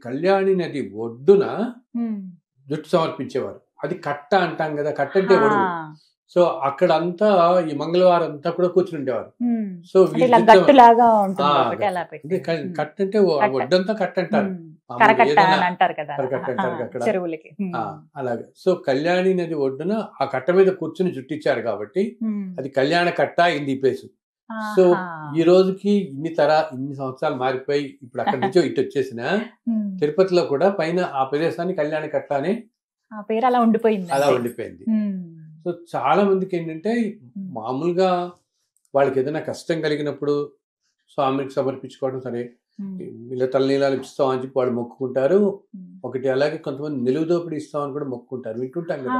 కళ్యాణి నది ఒడ్డున జుట్టు సమర్పించేవారు. అది కట్ట అంటాం కదా, కట్ట అంటే ఒడుగు. సో అక్కడంతా ఈ మంగళవారం అంతా కూడా కూర్చుని ఉండేవారు. సో కట్ట అంటే ఒడ్డంతా కట్ట అంటారు, అలాగే. సో కళ్యాణి నది ఒడ్డున ఆ కట్ట మీద కూర్చుని జుట్టిచ్చారు కాబట్టి అది కళ్యాణ కట్ట అయింది ఈ ప్లేసు. సో ఈ రోజుకి ఇన్ని సంవత్సరాలు మారిపోయి ఇప్పుడు అక్కడి నుంచో ఇటు వచ్చేసిన తిరుపతిలో కూడా పైన ఆ ప్రదేశాన్ని కళ్యాణ కట్ట అనే పేరు అలా ఉండిపోయింది. సో చాలా మందికి ఏంటంటే మామూలుగా వాళ్ళకి ఏదైనా కష్టం కలిగినప్పుడు స్వామికి సమర్పించుకోవడం, సరే ఇలా తలనీలాలు ఇస్తాం అని చెప్పి వాళ్ళు మొక్కుకుంటారు ఒకటి. అలాగే కొంతమంది నిలువు దోపిడి ఇస్తామని కూడా మొక్కుకుంటారు, వింటుంటాం కదా.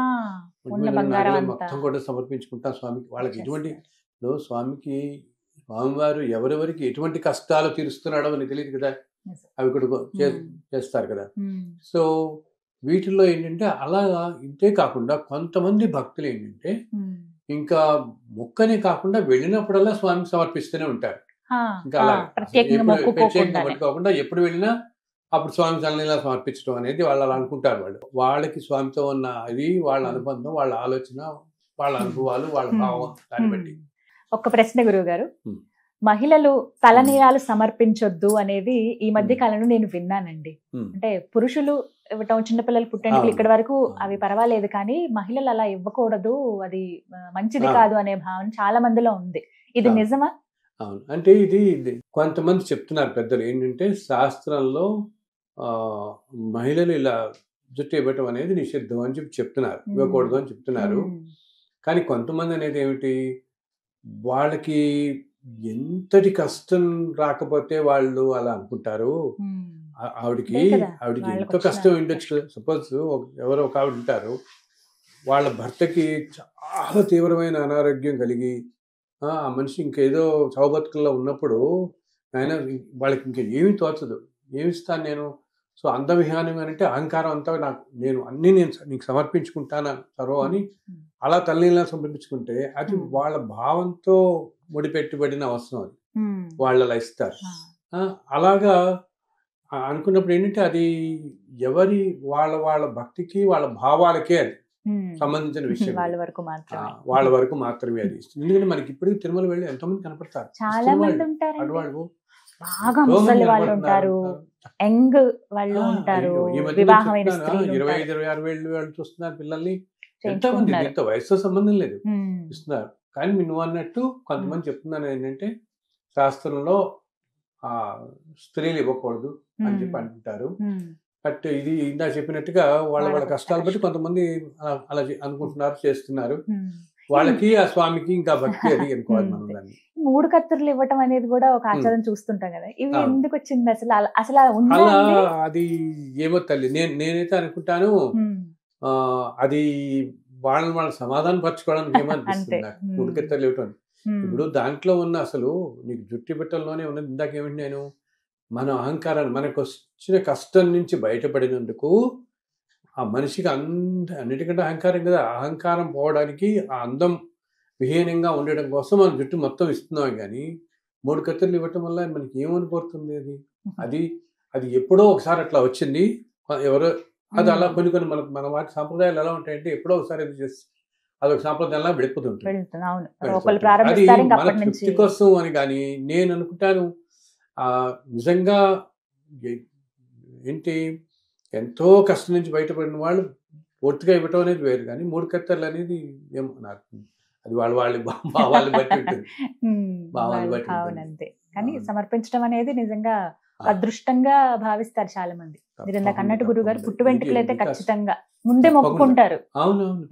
మొత్తం కూడా సమర్పించుకుంటాం స్వామికి. వాళ్ళకి ఎటువంటి స్వామికి స్వామివారు ఎవరెవరికి ఎటువంటి కష్టాలు తీరుస్తున్నాడో అని తెలియదు కదా, అవి కూడా చేస్తారు కదా. సో వీటిల్లో ఏంటంటే అలాగా ఇంతే కాకుండా కొంతమంది భక్తులు ఏంటంటే ఇంకా మొక్కనే కాకుండా వెళ్ళినప్పుడల్లా స్వామికి సమర్పిస్తూనే ఉంటారు. ఇంకా అలా ప్రత్యేకంగా పట్టుకోకుండా ఎప్పుడు వెళ్ళినా అప్పుడు స్వామి తలనీలా సమర్పించడం అనేది వాళ్ళు అలా అనుకుంటారు. వాళ్ళకి స్వామితో ఉన్న అది వాళ్ళ అనుబంధం, వాళ్ళ ఆలోచన, వాళ్ళ అనుభవాలు, వాళ్ళ భావం, దాన్ని బట్టి. ఒక ప్రశ్న గురువు గారు, మహిళలు తలనీలాలు సమర్పించొద్దు అనేది ఈ మధ్య కాలంలో నేను విన్నానండి. అంటే పురుషులు ఇవ్వటం, చిన్నపిల్లలు పుట్టేందుకు ఇక్కడ వరకు అవి పర్వాలేదు, కానీ మహిళలు అలా ఇవ్వకూడదు, అది మంచిది కాదు అనే భావన చాలా మందిలో ఉంది. ఇది నిజమా? అవును, అంటే ఇది కొంతమంది చెప్తున్నారు పెద్దలు ఏంటంటే శాస్త్రంలో మహిళలు ఇలా జుట్టు ఇవ్వటం అనేది నిషిద్ధం అని చెప్తున్నారు, ఇవ్వకూడదు అని చెప్తున్నారు. కానీ కొంతమంది అనేది ఏమిటి, వాళ్ళకి ఎంతటి కష్టం రాకపోతే వాళ్ళు అలా అనుకుంటారు. ఆవిడికి ఎంతో కష్టం ఉండొచ్చు. సపోజ్ ఎవరో ఒక ఆవిడ ఉంటారు, వాళ్ళ భర్తకి చాలా తీవ్రమైన అనారోగ్యం కలిగి ఆ మనిషి ఇంకేదో చౌబతుకుల్లో ఉన్నప్పుడు ఆయన వాళ్ళకి ఇంకా ఏమీ తోచదు, ఏమిస్తాను నేను, సో అందవిహానం అంటే అహంకారం అంతా నేను అన్నీ నీకు సమర్పించుకుంటాను సర్వం అని అలా తల్లిలా సమర్పించుకుంటే అది వాళ్ళ భావంతో ముడిపెట్టుబడిన అవసరం, అది వాళ్ళు అలా ఇస్తారు. అలాగా అనుకున్నప్పుడు ఏంటంటే అది ఎవరి వాళ్ళ భక్తికి వాళ్ళ భావాలకే అది సంబంధించిన విషయం, వాళ్ళ వరకు మాత్రమే అది. ఎందుకంటే మనకి ఇప్పటికీ తిరుమల వెళ్ళి ఎంతో మంది కనపడతారు, చాలా మంది ఉంటారు, బాగా ముసలి వాళ్ళు ఉంటారు, యంగ్ వాళ్ళు ఉంటారు, వివాహమైన స్త్రీలు 25-26 ఏళ్ళు వాళ్ళు చూస్తున్నారు పిల్లల్ని, ఎంతో మంది, ఎంతో వయసుతో సంబంధం లేదు ఇస్తున్నారు. కానీ నువ్వు అన్నట్టు కొంతమంది చెప్తున్నాను ఏంటంటే శాస్త్రంలో స్త్రీలు ఇవ్వకూడదు అని చెప్పి అంటుంటారు. బట్ ఇది ఇందా చెప్పినట్టుగా వాళ్ళ కష్టాలు బట్టి కొంతమంది అలా అనుకుంటున్నారు, చేస్తున్నారు. వాళ్ళకి ఆ స్వామికి ఇంకా భక్తి అది అనుకోవాలి మనం దాన్ని. 3 కత్తులు ఇవ్వటం అనేది కూడా ఒక ఆచారం చూస్తుంటాం కదా, ఇవి ఎందుకు వచ్చింది అసలు అలా? అది ఏమో తల్లి, నేనైతే అనుకుంటాను అది వాళ్ళ సమాధానం పరచుకోవడానికి ఏమనిపిస్తుంది నాకు 3 కత్తులు ఇవ్వటం. ఇప్పుడు దాంట్లో ఉన్న అసలు నీకు జుట్టు పెట్టల్లోనే ఉన్నది. ఇందాకేమిటి నేను మన అహంకారాన్ని, మనకు వచ్చిన కష్టం నుంచి బయటపడినందుకు ఆ మనిషికి అన్నిటికంటే అహంకారం కదా, అహంకారం పోవడానికి ఆ అందం విహీనంగా ఉండడం కోసం మనం జుట్టు మొత్తం ఇస్తున్నాం. కానీ 3 కత్తులు ఇవ్వటం వల్ల మనకి ఏమనిపోతుంది? అది ఎప్పుడో ఒకసారి అట్లా వచ్చింది ఎవరో, అది అలా కొన్ని మన వాటి సాంప్రదాయాలు ఎలా ఉంటాయంటే ఎప్పుడో ఒకసారి అది చేసి అదొక సాంప్రదాయంలా వెళ్ళిపోతుంటుంది. అది మన తృప్తి కోసం అని. కానీ నేను అనుకుంటాను నిజంగా ఏంటి ఎంతో కష్టం నుంచి బయటపడిన వాళ్ళు పూర్తిగా ఇవ్వటం అనేది వేరు, కానీ 3 కత్తర్లు అనేది ఏమో నాకు అది వాళ్ళ భావాలు బట్టి ఉంటుంది, భావాలు బట్టి ఉంటుంది. కానీ సమర్పించడం అనేది నిజంగా అదృష్టంగా భావిస్తారు చాలా మంది. మీరు ఇందాక అన్నట్టు గురువు గారు పుట్టు వెంట్రుకలు అయితే ఖచ్చితంగా ముందే మొక్కుకుంటారు. అవునవును,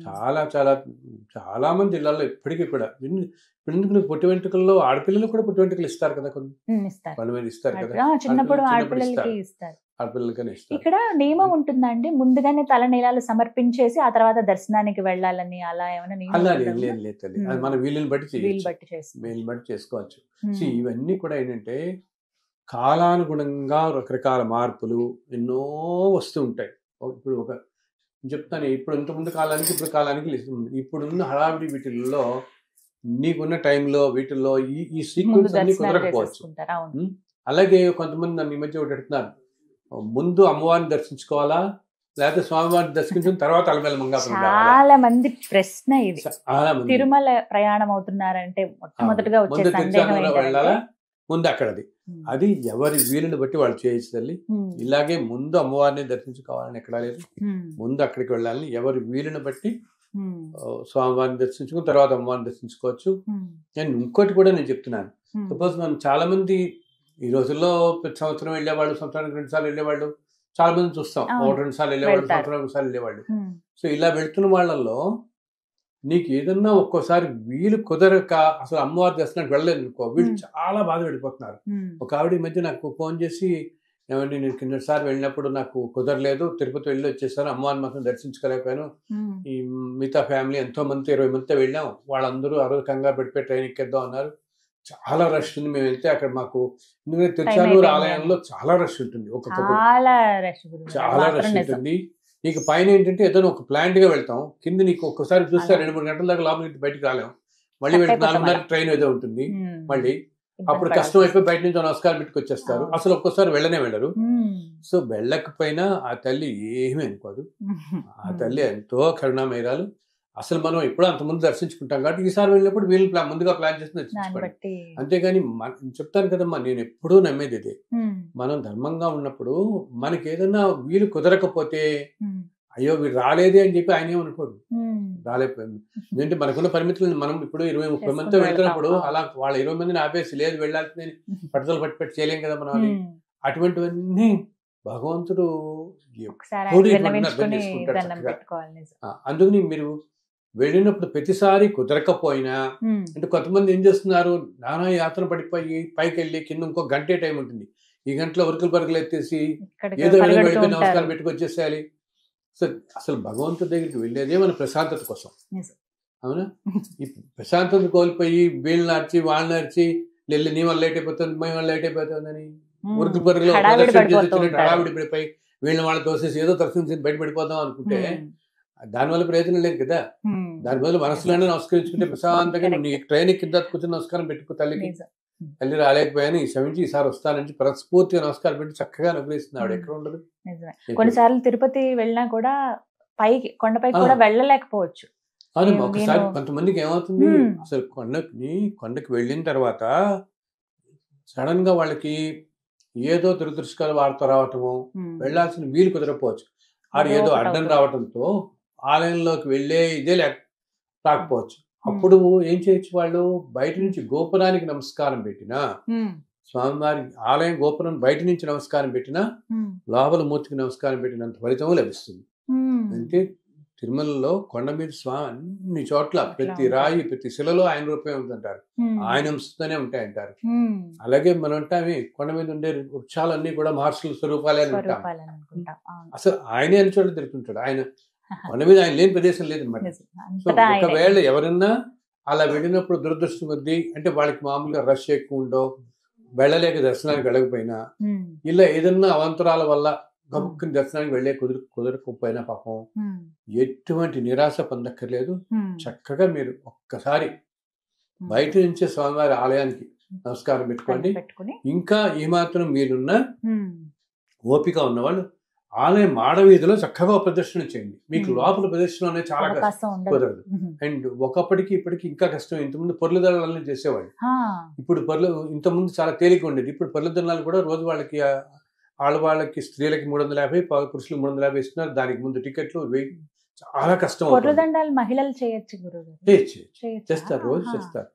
చాలా చాలా చాలా మంది ఇళ్లలో ఇప్పటికీ కూడా ఎందుకు పుట్టి వెంట్రుకల్లో ఆడపిల్లలు కూడా పుట్టి వెంట్రుకలు ఇస్తారు కదా, కొంతమంది ఇస్తారు కదా, చిన్నప్పుడు ఆడపిల్లలకి ఇస్తారు. ఆడపిల్లలకనే ఇస్తారు. ఇక్కడ నియమం ఉంటుందండి, ముందుగానే తలనీలాలు సమర్పించేసి ఆ తర్వాత దర్శనానికి వెళ్ళాలని అలా ఏమైనా నియమం? లేదు, అది మన వీలుని బట్టి చేసుకోవచ్చు. ఇవన్నీ కూడా ఏంటంటే కాలానుగుణంగా రకరకాల మార్పులు ఎన్నో వస్తూ ఉంటాయి. ఇప్పుడు చెప్తాను, ఇప్పుడు ఇంతకుముందు కాలానికి ఇప్పుడు కాలానికి ఇప్పుడున్న హడావిడి వీటిల్లో నీకున్న టైంలో వీటిల్లో ఈ సీక్వెన్స్ అన్ని కుదరకపోవచ్చు. అలాగే కొంతమంది నన్ను ఈ మధ్య ఒకటి అడుగుతున్నారు, ముందు అమ్మవారిని దర్శించుకోవాలా, లేకపోతే స్వామివారిని దర్శించిన తర్వాత అలమేలు మంగాపురం రావాలా? చాలా మంది ప్రశ్న ఇది. చాలా మంది తిరుమల ప్రయాణం అవుతున్నారంటే మొట్టమొదటిగా వచ్చే ముందు సందేహం తిరుచానూరు ఏంటంటే వెళ్ళాలా, ముందు అక్కడది. అది ఎవరి వీలుని బట్టి వాళ్ళు చేయొచ్చు తల్లి. ఇలాగే ముందు అమ్మవారిని దర్శించుకోవాలని ఎక్కడా లేదు. ముందు అక్కడికి వెళ్ళాలని ఎవరి వీలుని బట్టి స్వామివారిని దర్శించుకుని తర్వాత అమ్మవారిని దర్శించుకోవచ్చు. నేను ఇంకోటి కూడా నేను చెప్తున్నాను, సపోజ్ మనం చాలా మంది ఈ రోజుల్లో ప్రతి సంవత్సరం వెళ్ళేవాళ్ళు, సంవత్సరానికి 2 సార్లు వెళ్ళేవాళ్ళు చాలా మంది చూస్తాం. 1-2 సార్లు వెళ్ళేవాళ్ళు, సంవత్సరానికి 1 సార్లు వెళ్ళేవాళ్ళు. సో ఇలా వెళ్తున్న వాళ్ళల్లో నీకు ఏదన్నా ఒక్కోసారి వీలు కుదరక అసలు అమ్మవారి దర్శనానికి వెళ్ళలేదు అనుకో, వీళ్ళు చాలా బాధ పడిపోతున్నారు. ఒక ఆవిడ ఈ మధ్య నాకు ఫోన్ చేసి, ఏమండి నేను కిందసారి వెళ్ళినప్పుడు నాకు కుదరలేదు, తిరుపతి వెళ్ళి వచ్చేసాను, అమ్మవారిని మాత్రం దర్శించుకోలేకపోయాను. ఈ మిగతా ఫ్యామిలీ ఎంతో మంది 20 మందితో వెళ్ళాం, వాళ్ళందరూ ఆ రోజు కంగారు పడిపోయి ట్రైన్ ఎక్కేద్దాం అన్నారు. చాలా రష్ ఉంది. మేము వెళ్తే అక్కడ మాకు ఎందుకంటే తిరుచానూరు ఆలయంలో చాలా రష్ ఉంటుంది. చాలా రష్ ఉంటుంది. నీకు పైన ఏంటంటే ఏదైనా ఒక ప్లాంట్ గా వెళ్తాం, కింద నీకు ఒక్కసారి చూస్తే 2-3 గంటల దాకా లోపలికి బయటకు రాలేం. మళ్ళీ 4:30 ట్రైన్ ఏదో ఉంటుంది. మళ్ళీ అప్పుడు కష్టం అయిపోయి బయట నుంచి నమస్కారం పెట్టుకొచ్చేస్తారు. అసలు ఒక్కోసారి వెళ్ళరు. సో వెళ్ళకపోయినా ఆ తల్లి ఏమీ అనుకోదు. ఆ తల్లి ఎంతో కరుణామయురాలు. అసలు మనం ఎప్పుడో అంతకుముందు దర్శించుకుంటాం కాబట్టి ఈసారి వెళ్ళినప్పుడు వీళ్ళు ముందుగా ప్లాన్ చేసి దర్శించుకోండి. అంతేగాని చెప్తాను కదమ్మా, నేను ఎప్పుడూ నమ్మేది ఇదే, మనం ధర్మంగా ఉన్నప్పుడు మనకి ఏదన్నా వీలు కుదరకపోతే అయ్యో వీడు రాలేదే అని చెప్పి ఆయన ఏమనుకోడు, రాలేకపోయింది. ఎందుకంటే మనకున్న పరిమితులు మనం ఇప్పుడు 20-30 మందితో వెళ్తున్నప్పుడు అలా వాళ్ళ 20 మందిని ఆపేసి లేదు వెళ్ళాల్సిందని పట్టుదల పట్టి చేయలేం కదా మనం. అది అటువంటివన్నీ భగవంతుడు అర్థం చేసుకుంటాడు. అందుకని మీరు వెళ్ళినప్పుడు ప్రతిసారి కుదరకపోయినా, అంటే కొంతమంది ఏం చేస్తున్నారు, నానా యాత్ర పడిపోయి పైకి వెళ్ళి కింద ఇంకో గంటే టైం ఉంటుంది, ఈ గంటలో పరుగులు ఎత్తేసి ఏదో వెళ్ళిపోయి నమస్కారం పెట్టుకొచ్చేసేయాలి. సో అసలు భగవంతుడి దగ్గరికి వెళ్ళేదే మన ప్రశాంతత కోసం, అవునా? ఈ ప్రశాంతత కోల్పోయి వీళ్ళని నడిచి వాళ్ళని నడిచి వెళ్ళి నీ వల్ల లేట్ అయిపోతుంది, మీ వల్ల లేట్ అయిపోతుందని ఉరుకులు పరుగులు హడావిడి పడిపోయి వీళ్ళని వాళ్ళని తోసేసి ఏదో దర్శనం బయటపడిపోదాం అనుకుంటే దానివల్ల ప్రయోజనం లేదు కదా. దానివల్ల మనసులోనే నమస్కరించుకుంటే ప్రశాంతంగా నీ ట్రైన్ కింద కూర్చొని నమస్కారం పెట్టుకో తల్లికి. తల్లి రాలేకపోయాను, ఈ క్షమించి ఈసారి వస్తానని మనస్ఫూర్తిగా నమస్కారం పెట్టి చక్కగా అనుగ్రహిస్తుంది ఆవిడ. ఎక్కడ ఉండదు. కొన్నిసార్లు తిరుపతి వెళ్ళినా కూడా పైకి కొండపైకి కూడా వెళ్ళలేకపోవచ్చు. అవును, ఒకసారి కొంతమందికి ఏమవుతుంది, అసలు కొండకి వెళ్ళిన తర్వాత సడన్ గా వాళ్ళకి ఏదో దురదృష్టకాల వార్త రావటము, వెళ్లాల్సిన వీలు కుదరకపోవచ్చు, అది ఏదో అడ్డం రావటంతో ఆలయంలోకి వెళ్ళే ఇదే రాకపోవచ్చు. అప్పుడు ఏం చేయొచ్చు, వాళ్ళు బయట నుంచి గోపురానికి నమస్కారం పెట్టినా, స్వామివారి ఆలయం గోపురం బయట నుంచి నమస్కారం పెట్టినా, లోపల మూర్తికి నమస్కారం పెట్టినంత ఫలితము లభిస్తుంది. అంటే తిరుమలలో కొండ మీద స్వామి అన్ని చోట్ల ప్రతి రాయి ప్రతి శిలలో ఆయన రూపమే ఉంటుంటారు, ఆయన అంశతోనే ఉంటాయంటారు. అలాగే మనం అంటామే కొండ మీద ఉండే వృక్షాలన్నీ కూడా మహర్షుల స్వరూపాలే అని ఉంటాం. అసలు ఆయనే అన్ని చోట్ల తిరుగుతుంటాడు. ఆయన కొండ మీద ఆయన లేని ప్రదేశం లేదనమాట. సో ఒకవేళ ఎవరన్నా అలా వెళ్ళినప్పుడు దురదృష్టం కొద్దీ, అంటే వాళ్ళకి మామూలుగా రష్ ఎక్కువ ఉండో వెళ్ళలేక దర్శనానికి వెళ్ళకపోయినా, ఇలా ఏదన్నా అవంతరాల వల్ల గబుక్కుని దర్శనానికి వెళ్ళే కుదరకపోయినా పాపం ఎటువంటి నిరాశ పొందక్కర్లేదు. చక్కగా మీరు ఒక్కసారి బయట నుంచే స్వామివారి ఆలయానికి నమస్కారం పెట్టుకోండి. ఇంకా ఏమాత్రం మీరున్న ఓపిక ఉన్నవాళ్ళు ఆలయం మాడవీధిలో చక్కగా ప్రదర్శన చేయండి. మీకు లోపల ప్రదర్శన అనేది చాలా కష్టం కుదరదు. అండ్ ఒకప్పటికి ఇప్పటికి ఇంకా కష్టం. ఇంతకుముందు పొర్లుదళాలని చేసేవాళ్ళు, ఇప్పుడు ఇంతకుముందు చాలా తేలిక ఉండేది. ఇప్పుడు పొర్లుదళాలు కూడా రోజు వాళ్ళకి ఆడవాళ్ళకి స్త్రీలకి 350, పురుషులకు 350 ఇస్తున్నారు. దానికి ముందు టికెట్లు చాలా కష్టం. మహిళలు చేయొచ్చు, చేస్తారు, రోజు చేస్తారు.